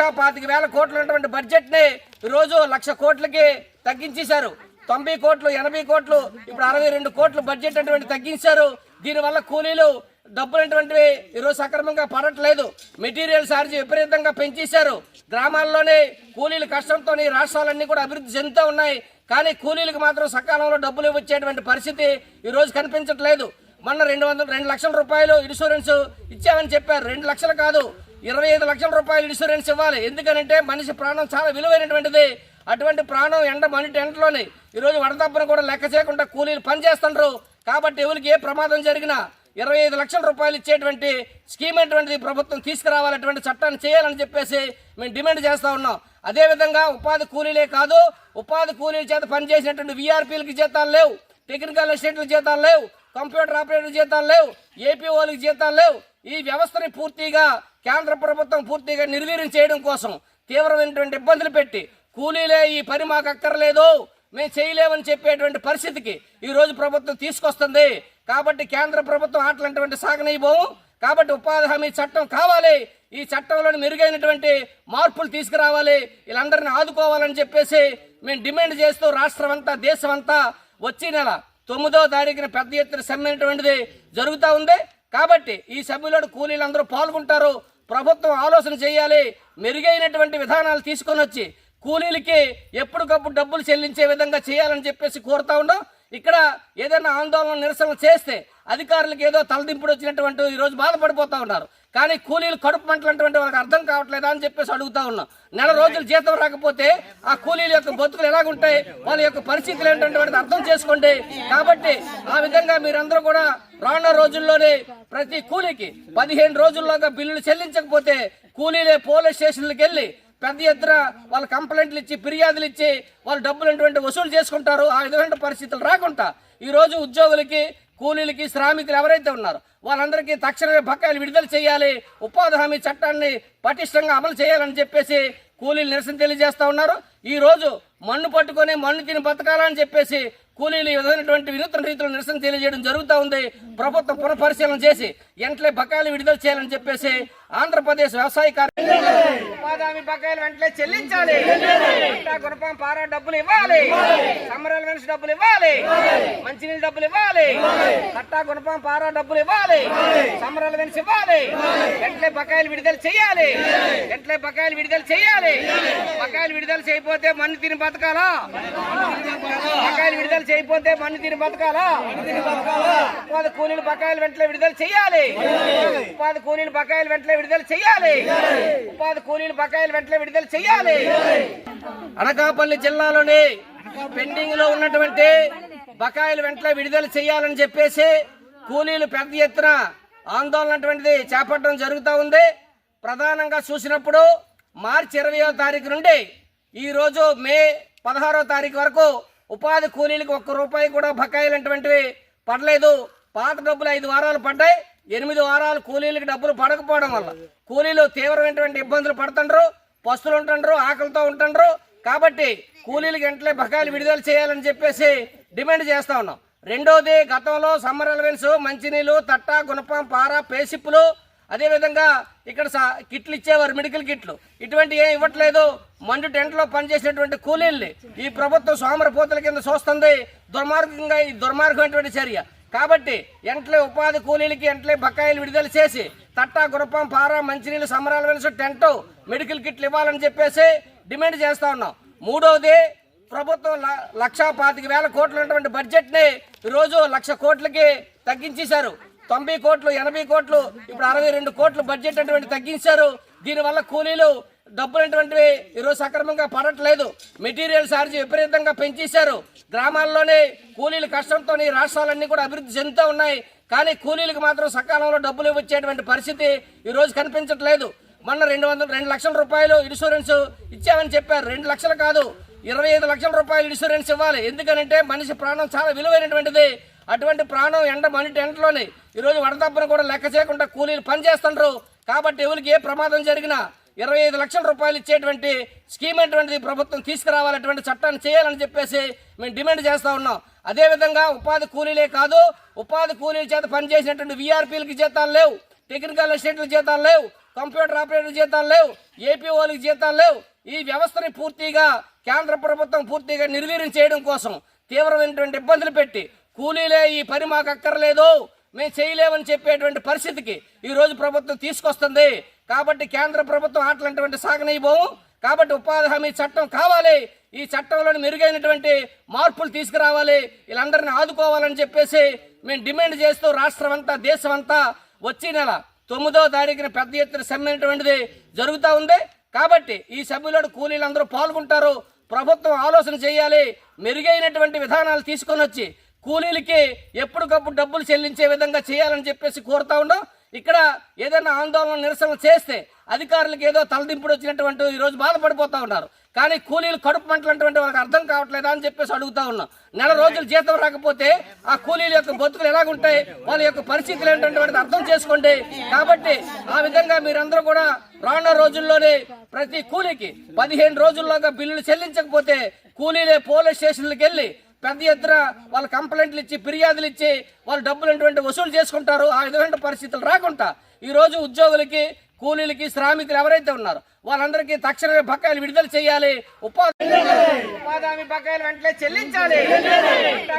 25,000 కోట్లు ఉన్నటువంటి బడ్జెట్ ని ఈరోజు 1,00,000 కోట్లకి తగ్గించేశారు. 90 కోట్లు 80 కోట్లు ఇప్పుడు 62 కోట్లు బడ్జెట్ అటువంటి తగ్గించారు. దీనివల్ల కూలీలు డబ్బులు అటువంటివి ఈరోజు సక్రమంగా పడట్లేదు. మెటీరియల్ ఛార్జ్ విపరీతంగా పెంచేశారు. గ్రామాల్లోనే కూలీల కష్టంతో రాష్ట్రాలన్నీ కూడా అభివృద్ధి చెందుతూ ఉన్నాయి. కానీ కూలీలకు మాత్రం సకాలంలో డబ్బులు వచ్చేటువంటి పరిస్థితి ఈరోజు కనిపించట్లేదు. మొన్న 2 లక్షల రూపాయలు ఇన్సూరెన్స్ ఇచ్చామని చెప్పారు. 2 లక్షలు కాదు, 25 లక్షల రూపాయలు ఇన్సూరెన్స్ ఇవ్వాలి. ఎందుకంటే మనిషి ప్రాణం చాలా విలువైనటువంటిది. అటువంటి ప్రాణం మని టెంట్లోని ఈరోజు వడదబ్బను కూడా లెక్క చేయకుండా కూలీలు పనిచేస్తుండ్రు. కాబట్టి ఎవరికి ఏ ప్రమాదం జరిగినా 25 లక్షల రూపాయలు ఇచ్చేటువంటి స్కీమ్ అటువంటిది ప్రభుత్వం తీసుకురావాలటువంటి చట్టాన్ని చేయాలని చెప్పేసి మేము డిమాండ్ చేస్తూ ఉన్నాం. అదేవిధంగా ఉపాధి కూలీలే కాదు, ఉపాధి కూలీల చేత పనిచేసినటువంటి వీఆర్పీలకి జీతాలు లేవు, టెక్నికల్ అసిస్టెంట్ల జీతాలు లేవు, కంప్యూటర్ ఆపరేటర్ జీతాలు లేవు, ఏపీఓలకి జీతాలు లేవు. ఈ వ్యవస్థని పూర్తిగా కేంద్ర ప్రభుత్వం పూర్తిగా నిర్వీర్యం చేయడం కోసం తీవ్రమైనటువంటి ఇబ్బందులు పెట్టి కూలీలే ఈ పని మాకు అక్కర్లేదు, మేము చేయలేమని చెప్పేటువంటి పరిస్థితికి ఈరోజు ప్రభుత్వం తీసుకొస్తుంది. కాబట్టి కేంద్ర ప్రభుత్వం ఆటలంటువంటి సాగనీయబోము. కాబట్టి ఉపాధి హామీ చట్టం కావాలి. ఈ చట్టంలోని మెరుగైనటువంటి మార్పులు తీసుకురావాలి. వీళ్ళందరినీ ఆదుకోవాలని చెప్పేసి మేము డిమాండ్ చేస్తూ రాష్ట్రం అంతా దేశం అంతా వచ్చే నెల 9వ తారీఖున పెద్ద ఎత్తున సమ్మె అనేటువంటిది జరుగుతూ ఉంది. కాబట్టి ఈ సభ్యులు కూలీలందరూ పాల్గొంటారు. ప్రభుత్వం ఆలోచన చేయాలి, మెరుగైనటువంటి విధానాలు తీసుకొని వచ్చి కూలీలకి ఎప్పటికప్పుడు డబ్బులు చెల్లించే విధంగా చేయాలని చెప్పేసి కోరుతా ఉన్నాం. ఇక్కడ ఏదైనా ఆందోళన నిరసన చేస్తే అధికారులకు ఏదో తలదింపుడు వచ్చినటువంటి ఈరోజు బాధపడిపోతూ ఉన్నారు. కానీ కూలీలు కడుపు మంటలంటువంటి వాళ్ళకి అర్థం కావట్లేదా అని చెప్పేసి అడుగుతా ఉన్నాం. నెల రోజులు జీతం రాకపోతే ఆ కూలీల యొక్క బతుకులు ఎలాగుంటాయి, వాళ్ళ యొక్క పరిస్థితులు ఏంటంటే వాటిని అర్థం చేసుకోండి. కాబట్టి ఆ విధంగా మీరందరూ కూడా రానున్న రోజుల్లోనే ప్రతి కూలీకి 15 రోజుల్లోగా బిల్లులు చెల్లించకపోతే కూలీలే పోలీస్ స్టేషన్లకు వెళ్ళి పెద్ద ఎత్తున వాళ్ళ కంప్లైంట్లు ఇచ్చి ఫిర్యాదులు ఇచ్చి వాళ్ళు డబ్బులు వసూలు చేసుకుంటారు. ఆ విధమైన పరిస్థితులు రాకుండా ఈరోజు ఉద్యోగులకి కూలీలకి శ్రామికులు ఎవరైతే ఉన్నారో వాళ్ళందరికీ తక్షణమే బకాయిలు విడుదల చేయాలి. ఉపాధి హామీ చట్టాన్ని పటిష్టంగా అమలు చేయాలని చెప్పేసి కూలీలు నిరసన తెలియజేస్తా ఉన్నారు. ఈ రోజు మన్ను పట్టుకొని మన్ను తిని బతకాలని చెప్పేసి కూలీలు ఈ విధమైనటువంటి వినూత్న రీతిలో నిరసన తెలియజేయడం జరుగుతూ ఉంది. ప్రభుత్వం పునఃపరిశీలన చేసి వెంటనే బకాయిలు విడుదల చేయాలని చెప్పేసి ఆంధ్రప్రదేశ్ వ్యవసాయ ఉపాధి హామీ బకాయిలు వెంటనే చెల్లించాలి. గుణపం పారా డబ్బులు ఇవ్వాలి, సమ్మర్ అలవెన్స్ డబ్బులు ఇవ్వాలి, మంచినీళ్ళ డబ్బులు ఇవ్వాలి, కట్టా గుణపం పారా డబ్బులు ఇవ్వాలి, సమ్మర్ అలవెన్స్ ఇవ్వాలి. వెంటనే బకాయిలు విడుదల చేయాలి, వెంటనే బకాయిలు విడుదల చేయాలి. బకాయిలు విడుదల చేయకపోతే మన్ను తిని బతకాలా? బకాయిలు విడుదల చేయకపోతే మన్ను తిని బతకాలా? ఉపాధి కూలీల బకాయిలు వెంటనే విడుదల చేయాలి. ఉపాధి కూలీల బకాయిలు వెంటనే విడుదల చేయాలి. ఉపాధి కూలీల బకాయిలు వెంటనే విడుదల చేయాలి. అనకాపల్లి జిల్లాలోని పెండింగ్ లో ఉన్నటువంటి బకాయిలు వెంటనే విడుదల చేయాలని చెప్పేసి కూలీలు పెద్ద ఎత్తున ఆందోళన చేపట్టడం జరుగుతూ ఉంది. ప్రధానంగా చూసినప్పుడు మార్చి 20వ తారీఖు నుండి ఈ రోజు మే 16వ తారీఖు వరకు ఉపాధి కూలీలకు ₹1 కూడా బకాయిలు పడలేదు. పాత డబ్బులు 5 వారాలు పడ్డాయి. 8 వారాలు కూలీలకు డబ్బులు పడకపోవడం వల్ల కూలీలు తీవ్రమైనటువంటి ఇబ్బందులు పడుతుండ్రు, పస్తులు ఉంటుండ్రు, ఆకలితో ఉంటుండ్రు. కాబట్టి కూలీలకు వెంటనే బకాయిలు విడుదల చేయాలని చెప్పేసి డిమాండ్ చేస్తా ఉన్నాం. రెండోది, గతంలో సమ్మర్ అలవెన్స్, మంచినీళ్ళు, తట్ట, గుణపం, పార, పేసిప్పులు, అదేవిధంగా ఇక్కడ కిట్లు ఇచ్చేవారు, మెడికల్ కిట్లు. ఇటువంటి ఏం ఇవ్వట్లేదు. మండు టెంట్లో పనిచేసినటువంటి కూలీల్ని ఈ ప్రభుత్వం సోమరపోతుల కింద చూస్తుంది. దుర్మార్గమైనటువంటి చర్య. కాబట్టి వెంటనే ఉపాధి కూలీలకి వెంటనే బకాయిలు విడుదల చేసి తట్ట, గుణపం, పార, మంచినీళ్ళు, సమ్మర్ అలవెన్స్, టెంట్, మెడికల్ కిట్లు ఇవ్వాలని చెప్పేసి డిమాండ్ చేస్తా ఉన్నాం. మూడవది, ప్రభుత్వం 1,25,000 కోట్లు ఉన్నటువంటి బడ్జెట్ ని ఈరోజు 1,00,000 కోట్లకి తగ్గించేశారు. 90 కోట్లు 80 కోట్లు ఇప్పుడు 62 కోట్లు బడ్జెట్ అటువంటి తగ్గించారు. దీనివల్ల కూలీలు డబ్బులు ఈరోజు సక్రమంగా పడట్లేదు. మెటీరియల్ ఛార్జ్ విపరీతంగా పెంచేశారు. గ్రామాల్లోనే కూలీల కష్టంతో రాష్ట్రాలన్నీ కూడా అభివృద్ధి చెందుతూ ఉన్నాయి. కానీ కూలీలకు మాత్రం సకాలంలో డబ్బులు వచ్చేటువంటి పరిస్థితి ఈరోజు కనిపించట్లేదు. మొన్న 2 లక్షల రూపాయలు ఇన్సూరెన్స్ ఇచ్చామని చెప్పారు. 2 లక్షలు కాదు, 25 లక్షల రూపాయలు ఇన్సూరెన్స్ ఇవ్వాలి. ఎందుకంటే మనిషి ప్రాణం చాలా విలువైనటువంటిది. అటువంటి ప్రాణం మని టెంట్లోని ఈరోజు వడదబ్బను కూడా లెక్క చేయకుండా కూలీలు పనిచేస్తుండ్రు. కాబట్టి ఎవరికి ఏ ప్రమాదం జరిగినా 25 లక్షల రూపాయలు ఇచ్చేటువంటి స్కీమ్ అటువంటిది ప్రభుత్వం తీసుకురావాలటువంటి చట్టాన్ని చేయాలని చెప్పేసి మేము డిమాండ్ చేస్తూ ఉన్నాం. అదేవిధంగా ఉపాధి కూలీలే కాదు, ఉపాధి కూలీల చేత పనిచేసినటువంటి వీఆర్పీలకి జీతాలు లేవు, టెక్నికల్ అసిస్టెంట్ల జీతాలు లేవు, కంప్యూటర్ ఆపరేటర్ జీతాలు లేవు, ఏపీఓలకు జీతాలు లేవు. ఈ వ్యవస్థని పూర్తిగా కేంద్ర ప్రభుత్వం పూర్తిగా నిర్వీర్యం చేయడం కోసం తీవ్రమైనటువంటి ఇబ్బందులు పెట్టి కూలీలే ఈ పని మాకు అక్కర్లేదు, మేము చేయలేమని చెప్పేటువంటి పరిస్థితికి ఈరోజు ప్రభుత్వం తీసుకొస్తుంది. కాబట్టి కేంద్ర ప్రభుత్వం ఆటలంటువంటి సాగనీయబోము. కాబట్టి ఉపాధి హామీ చట్టం కావాలి, ఈ చట్టంలోని మెరుగైనటువంటి మార్పులు తీసుకురావాలి, వీళ్ళందరినీ ఆదుకోవాలని చెప్పేసి మేము డిమాండ్ చేస్తూ రాష్ట్రం అంతా దేశం అంతా వచ్చే నెల 9వ తారీఖున పెద్ద ఎత్తున సమ్మె అనేటువంటిది జరుగుతూ ఉంది. కాబట్టి ఈ సభ్యులు కూలీలందరూ పాల్గొంటారు. ప్రభుత్వం ఆలోచన చేయాలి, మెరుగైనటువంటి విధానాలు తీసుకొని వచ్చి కూలీలకి ఎప్పటికప్పుడు డబ్బులు చెల్లించే విధంగా చేయాలని చెప్పేసి కోరుతా ఉన్నాం. ఇక్కడ ఏదైనా ఆందోళన నిరసన చేస్తే అధికారులకు ఏదో తలదింపుడు వచ్చినటువంటి ఈరోజు బాధపడిపోతూ ఉన్నారు. కానీ కూలీలు కడుపు మంటలంటువంటి వాళ్ళకి అర్థం కావట్లేదా అని చెప్పేసి అడుగుతా ఉన్నాం. నెల రోజులు జీతం రాకపోతే ఆ కూలీల యొక్క బతుకులు ఎలాగుంటాయి, వాళ్ళ యొక్క పరిస్థితులు ఏంటంటే వాటిని అర్థం చేసుకోండి. కాబట్టి ఆ విధంగా మీరందరూ కూడా రానున్న రోజుల్లోనే ప్రతి కూలీకి 15 రోజుల్లోగా బిల్లులు చెల్లించకపోతే కూలీలే పోలీస్ స్టేషన్లకు వెళ్ళి పెద్ద ఎత్తున వాళ్ళ కంప్లైంట్లు ఇచ్చి ఫిర్యాదులు ఇచ్చి వాళ్ళు డబ్బులు వసూలు చేసుకుంటారు. ఆ విధమైన పరిస్థితులు రాకుండా ఈరోజు ఉద్యోగులకి, కూలీలకి, శ్రామికులు ఎవరైతే ఉన్నారో వాళ్ళందరికీ తక్షణమే బకాయిలు విడుదల చేయాలి. ఉపాధి హామీ బకాయిలు వెంటనే చెల్లించాలి.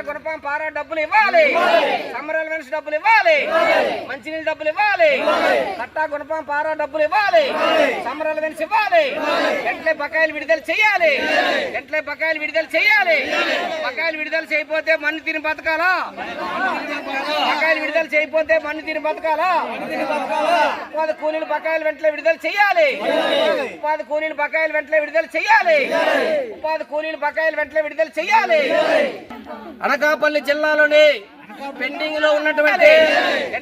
గుణపం పారా డబ్బులు ఇవ్వాలి, సమ్మరల్ వెన్స్ డబ్బులు ఇవ్వాలి, మంచినీళ్ళ డబ్బులు ఇవ్వాలి, కట్టా గుణపం పారా డబ్బులు ఇవ్వాలి, సమ్మరల్ వెన్స్ ఇవ్వాలి. వెంటనే బకాయిలు విడుదల చేయాలి, వెంటనే బకాయిలు విడుదల చేయాలి. బకాయిలు విడుదల చేయకపోతే మన్ను తిని బతకాలా? బకాయిలు విడుదల చేయకపోతే మన్ను తిని బతకాలా? ఉపాధి కూలీల బకాయిలు వెంటనే విడుదల చేయాలి. ఉపాధి కూలీల బకాయిలు వెంటనే విడుదల చేయాలి. ఉపాధి కూలీల బకాయిలు వెంటనే విడుదల చేయాలి. అనకాపల్లి జిల్లాలోని పెండింగ్ లో ఉన్నటువంటి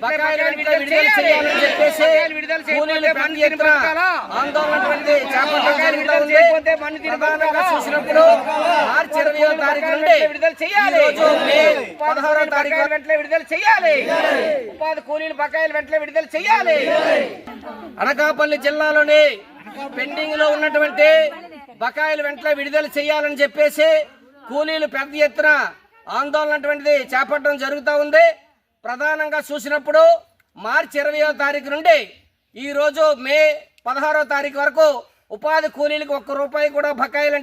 బకాయిలు విడుదల చేయాలని చెప్పేసి కూలీలు పెద్ద ఎత్తున ఆందోళన చూసినప్పుడు మార్చి 20వ తారీఖు నుండి విడుదల చేయాలి. 16వ తారీఖు వెంటనే విడుదల చేయాలి. ఉపాధి కూలీల బకాయిలు వెంటనే విడుదల చేయాలి. అనకాపల్లి జిల్లాలోని పెండింగ్ లో ఉన్నటువంటి బకాయిలు వెంటనే విడుదల చేయాలని చెప్పేసి కూలీలు పెద్ద ఎత్తున ఆందోళన చేపట్టడం జరుగుతూ ఉంది. ప్రధానంగా చూసినప్పుడు మార్చి 20వ తారీఖు నుండి ఈరోజు మే 16వ తారీఖు వరకు ఉపాధి కూలీలకు ₹1 కూడా బకాయిలు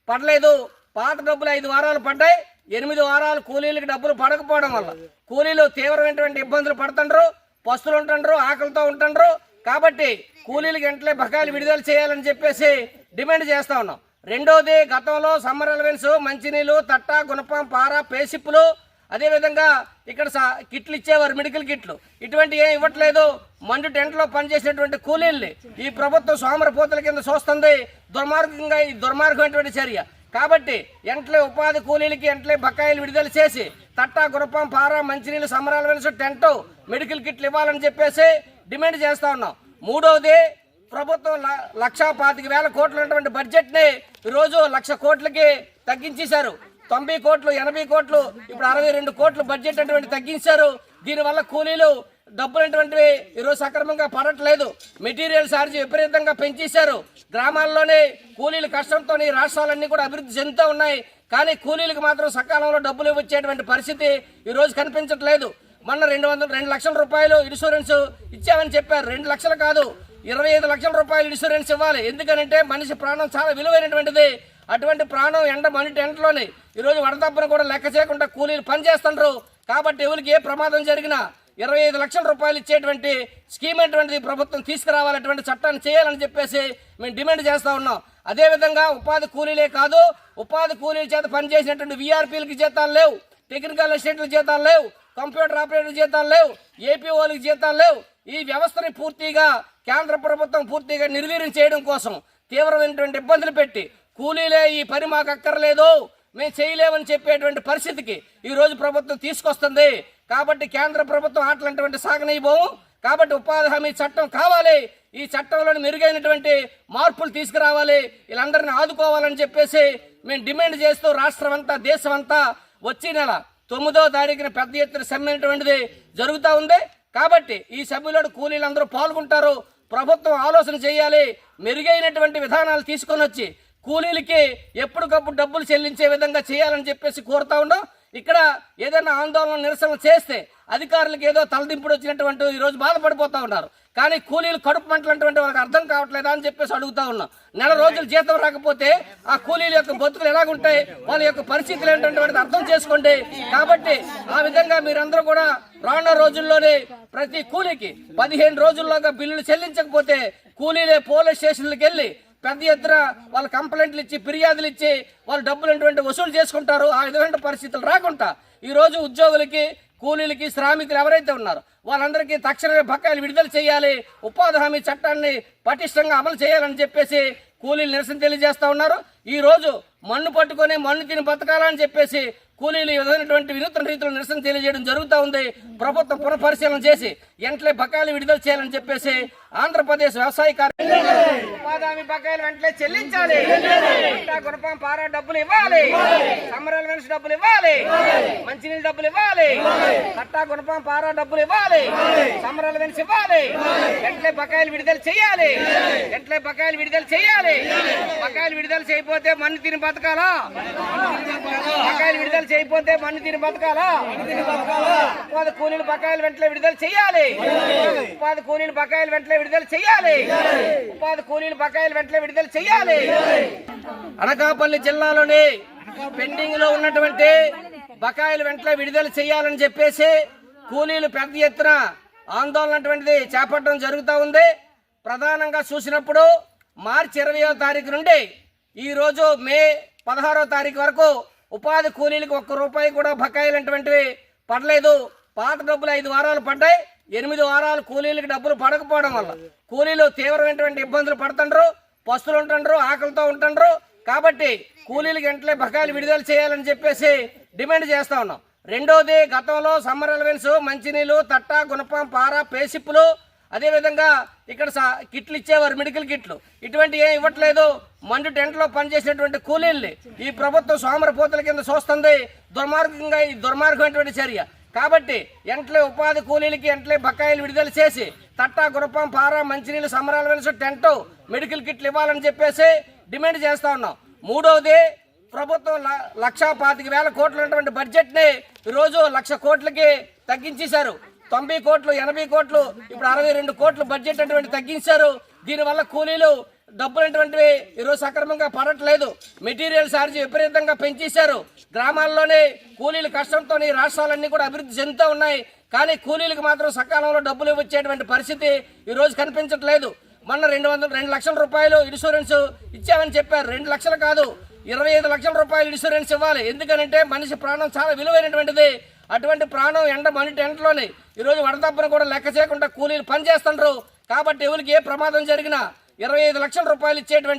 పడలేదు. పాత డబ్బులు 5 వారాలు పడ్డాయి. 8 వారాలు కూలీలకు డబ్బులు పడకపోవడం వల్ల కూలీలు తీవ్రమైనటువంటి ఇబ్బందులు పడుతుండ్రు, పస్తులు ఉంటుండ్రు, ఆకలితో ఉంటుండ్రు. కాబట్టి కూలీలకు వెంటనే బకాయిలు విడుదల చేయాలని చెప్పేసి డిమాండ్ చేస్తా ఉన్నాం. రెండోది, గతంలో సమ్మర్ అలవెన్స్, మంచినీళ్ళు, తట్ట, గుణపం, పార, పేసిప్పులు, అదేవిధంగా ఇక్కడ కిట్లు ఇచ్చేవారు, మెడికల్ కిట్లు. ఇటువంటి ఏం ఇవ్వట్లేదు. మండు టెంట్లో పనిచేసినటువంటి కూలీల్ని ఈ ప్రభుత్వం సోమరపోతల కింద చూస్తుంది. దుర్మార్గంగా ఈ దుర్మార్గమైనటువంటి చర్య. కాబట్టి వెంటనే ఉపాధి కూలీలకి వెంటనే బకాయిలు విడుదల చేసి తట్ట, గుణపం, పార, మంచినీళ్ళు, సమ్మర్ అలవెన్స్, టెంట్, మెడికల్ కిట్లు ఇవ్వాలని చెప్పేసి డిమాండ్ చేస్తా ఉన్నాం. మూడవది, ప్రభుత్వం 1,25,000 కోట్లు ఉన్నటువంటి బడ్జెట్ ని ఈరోజు 1,00,000 కోట్లకి తగ్గించేశారు. 90 కోట్లు, 80 కోట్లు, ఇప్పుడు 62 కోట్లు బడ్జెట్ తగ్గించారు. దీనివల్ల కూలీలు డబ్బులు ఈరోజు సక్రమంగా పడట్లేదు. మెటీరియల్ ఛార్జ్ విపరీతంగా పెంచేశారు. గ్రామాల్లోనే కూలీల కష్టంతో రాష్ట్రాలన్నీ కూడా అభివృద్ధి చెందుతూ ఉన్నాయి. కానీ కూలీలకు మాత్రం సకాలంలో డబ్బులు ఇచ్చేటువంటి పరిస్థితి ఈరోజు కనిపించట్లేదు. మొన్న 2 లక్షల రూపాయలు ఇన్సూరెన్స్ ఇచ్చామని చెప్పారు. 2 లక్షలు కాదు, 25 లక్షల రూపాయలు ఇన్సూరెన్స్ ఇవ్వాలి. ఎందుకంటే మనిషి ప్రాణం చాలా విలువైనటువంటిది. అటువంటి ప్రాణం మని టెంట్లోనే ఈరోజు వడదబ్బను కూడా లెక్క చేయకుండా కూలీలు పనిచేస్తుండ్రు. కాబట్టి ఎవరికి ఏ ప్రమాదం జరిగినా 25 లక్షల రూపాయలు ఇచ్చేటువంటి స్కీమ్ ప్రభుత్వం తీసుకురావాలటువంటి చట్టాన్ని చేయాలని చెప్పేసి మేము డిమాండ్ చేస్తా ఉన్నాం. అదేవిధంగా ఉపాధి కూలీలే కాదు, ఉపాధి కూలీల చేత పనిచేసినటువంటి వీఆర్పీలకి జీతాలు లేవు, టెక్నికల్ అసిస్టెంట్ల జీతాలు లేవు, కంప్యూటర్ ఆపరేటర్ జీతాలు లేవు, ఏపీఓలకు జీతాలు లేవు. ఈ వ్యవస్థని పూర్తిగా కేంద్ర ప్రభుత్వం పూర్తిగా నిర్వీర్యం చేయడం కోసం తీవ్రమైనటువంటి ఇబ్బందులు పెట్టి కూలీలే ఈ పని మాకు అక్కర్లేదు, మేము చేయలేమని చెప్పేటువంటి పరిస్థితికి ఈరోజు ప్రభుత్వం తీసుకొస్తుంది. కాబట్టి కేంద్ర ప్రభుత్వం ఆటలంటువంటి సాగనీయబోము. కాబట్టి ఉపాధి హామీ చట్టం కావాలి, ఈ చట్టంలోని మెరుగైనటువంటి మార్పులు తీసుకురావాలి, వీళ్ళందరినీ ఆదుకోవాలని చెప్పేసి మేము డిమాండ్ చేస్తూ రాష్ట్రం అంతా దేశం అంతా వచ్చే నెల 9వ తారీఖున పెద్ద ఎత్తున సమ్మె జరుగుతూ ఉంది. కాబట్టి ఈ సభ్యులు కూలీలందరూ పాల్గొంటారు. ప్రభుత్వం ఆలోచన చేయాలి, మెరుగైనటువంటి విధానాలు తీసుకొని వచ్చి కూలీలకి ఎప్పటికప్పుడు డబ్బులు చెల్లించే విధంగా చేయాలని చెప్పేసి కోరుతా ఉన్నాం. ఇక్కడ ఏదైనా ఆందోళన నిరసన చేస్తే అధికారులకు ఏదో తలదింపుడు వచ్చినటువంటి ఈరోజు బాధపడిపోతూ ఉన్నారు. కానీ కూలీలు కడుపు మంటలంటే వాళ్ళకి అర్థం కావట్లేదా అని చెప్పేసి అడుగుతా ఉన్నాం. నెల రోజులు జీతం రాకపోతే ఆ కూలీల యొక్క బతుకులు ఎలాగుంటాయి, వాళ్ళ యొక్క పరిస్థితులు ఏంటంటే అర్థం చేసుకోండి. కాబట్టి ఆ విధంగా మీరందరూ కూడా రానున్న రోజుల్లోనే ప్రతి కూలీకి 15 రోజుల్లోగా బిల్లులు చెల్లించకపోతే కూలీలే పోలీస్ స్టేషన్లకు వెళ్ళి పెద్ద ఎత్తున వాళ్ళ కంప్లైంట్లు ఇచ్చి ఫిర్యాదులు ఇచ్చి వాళ్ళు డబ్బులు వసూలు చేసుకుంటారు. ఆ విధమైన పరిస్థితులు రాకుండా ఈరోజు ఉద్యోగులకి, కూలీలకి, శ్రామికులు ఎవరైతే ఉన్నారో వాళ్ళందరికీ తక్షణమే బకాయిలు విడుదల చేయాలి, ఉపాధి హామీ చట్టాన్ని పటిష్టంగా అమలు చేయాలని చెప్పేసి కూలీలు నిరసన తెలియజేస్తా ఉన్నారు. ఈ రోజు మన్ను పట్టుకొని మన్ను తిని బతకాలని చెప్పేసి కూలీలు ఈ విధమైనటువంటి వినూత్న రీతిలో నిరసన తెలియజేయడం జరుగుతూ ఉంది. ప్రభుత్వం పునఃపరిశీలన చేసి వెంటనే బకాయిలు విడుదల చేయాలని చెప్పేసి ఆంధ్రప్రదేశ్ వ్యవసాయ ఉపాధి హామీ బకాయిలు వెంటనే చెల్లించాలి. గుణపం పారా డబ్బులు ఇవ్వాలి, సమ్మరాల వెన్స్ డబ్బులు ఇవ్వాలి, మంచినీళ్ళ డబ్బులు ఇవ్వాలి, కట్టా గుణపం పారా డబ్బులు ఇవ్వాలి, సమ్మరాల వెన్స్ ఇవ్వాలి. వెంటనే బకాయిలు విడుదల చేయాలి, వెంటనే బకాయిలు విడుదల చేయాలి. బకాయిలు విడుదల చేయకపోతే మన్ను తిని బతకాలా? బకాయిలు విడుదల చేయకపోతే మన్ను తిని బతకాలా? ఉపాధి కూలీల బకాయిలు వెంటనే విడుదల చేయాలి, ఉపాధి కూలీల బకాయిలు వెంటనే విడుదల చేయాలి, ఉపాధి కూలీల బకాయిలు వెంటనే విడుదల చేయాలి. అనకాపల్లి జిల్లాలోని పెండింగ్ లో ఉన్నటువంటి బకాయిలు వెంటనే విడుదల చేయాలని చెప్పేసి కూలీలు పెద్ద ఎత్తున ఆందోళన చేపట్టడం జరుగుతూ ఉంది. ప్రధానంగా చూసినప్పుడు మార్చి 20వ తారీఖు నుండి ఈ రోజు మే 16వ తారీఖు వరకు ఉపాధి కూలీలకు ₹1 కూడా బకాయిలు పడలేదు. పాత డబ్బులు 5 వారాలు పడ్డాయి. 8 వారాలు కూలీలకు డబ్బులు పడకపోవడం వల్ల కూలీలు తీవ్రమైనటువంటి ఇబ్బందులు పడుతుండ్రు, పస్తులు ఉంటుండ్రు, ఆకలితో ఉంటుండ్రు. కాబట్టి కూలీలకు వెంటనే బకాయిలు విడుదల చేయాలని చెప్పేసి డిమాండ్ చేస్తా ఉన్నాం. రెండోది, గతంలో సమ్మర్ అలవెన్స్, మంచినీళ్ళు, తట్ట, గుణపం, పార, పేసిప్పులు, అదేవిధంగా ఇక్కడ కిట్లు ఇచ్చేవారు, మెడికల్ కిట్లు. ఇటువంటి ఏం ఇవ్వట్లేదు. మండు టెంట్లో పనిచేసినటువంటి కూలీల్ని ఈ ప్రభుత్వం సోమరపోతుల కింద చూస్తుంది. దుర్మార్గంగా ఈ దుర్మార్గమైనటువంటి చర్య. కాబట్టి వెంటనే ఉపాధి కూలీలకి వెంటనే బకాయిలు విడుదల చేసి తట్ట, గుణపం, పార, మంచినీళ్ళు, సమ్మర్ అలవెన్స్, టెంట్, మెడికల్ కిట్లు ఇవ్వాలని చెప్పేసి డిమాండ్ చేస్తా ఉన్నాం. మూడవది, ప్రభుత్వం 1,25,000 కోట్లు ఉన్నటువంటి బడ్జెట్ ని ఈరోజు 1,00,000 కోట్లకి తగ్గించేశారు. 90 కోట్లు, 80 కోట్లు, ఇప్పుడు 62 కోట్లు బడ్జెట్ తగ్గించారు. దీనివల్ల కూలీలు డబ్బులు ఈరోజు సక్రమంగా పడట్లేదు. మెటీరియల్ ఛార్జ్ విపరీతంగా పెంచేశారు. గ్రామాల్లోనే కూలీల కష్టంతో రాష్ట్రాలన్నీ కూడా అభివృద్ధి చెందుతూ ఉన్నాయి. కానీ కూలీలకు మాత్రం సకాలంలో డబ్బులు ఇచ్చేటువంటి పరిస్థితి ఈరోజు కనిపించట్లేదు. మొన్న 2 లక్షల రూపాయలు ఇన్సూరెన్స్ ఇచ్చామని చెప్పారు. 2 లక్షలు కాదు, 25 లక్షల రూపాయలు ఇన్సూరెన్స్ ఇవ్వాలి. ఎందుకంటే మనిషి ప్రాణం చాలా విలువైనటువంటిది. అటువంటి ప్రాణం ఎండ మని టెంట్లోనే ఈరోజు వడదబ్బను కూడా లెక్క చేయకుండా కూలీలు పనిచేస్తుండ్రు. కాబట్టి ఎవరికి ఏ ప్రమాదం జరిగినా 25 లక్షల రూపాయలు ఇచ్చేటువంటి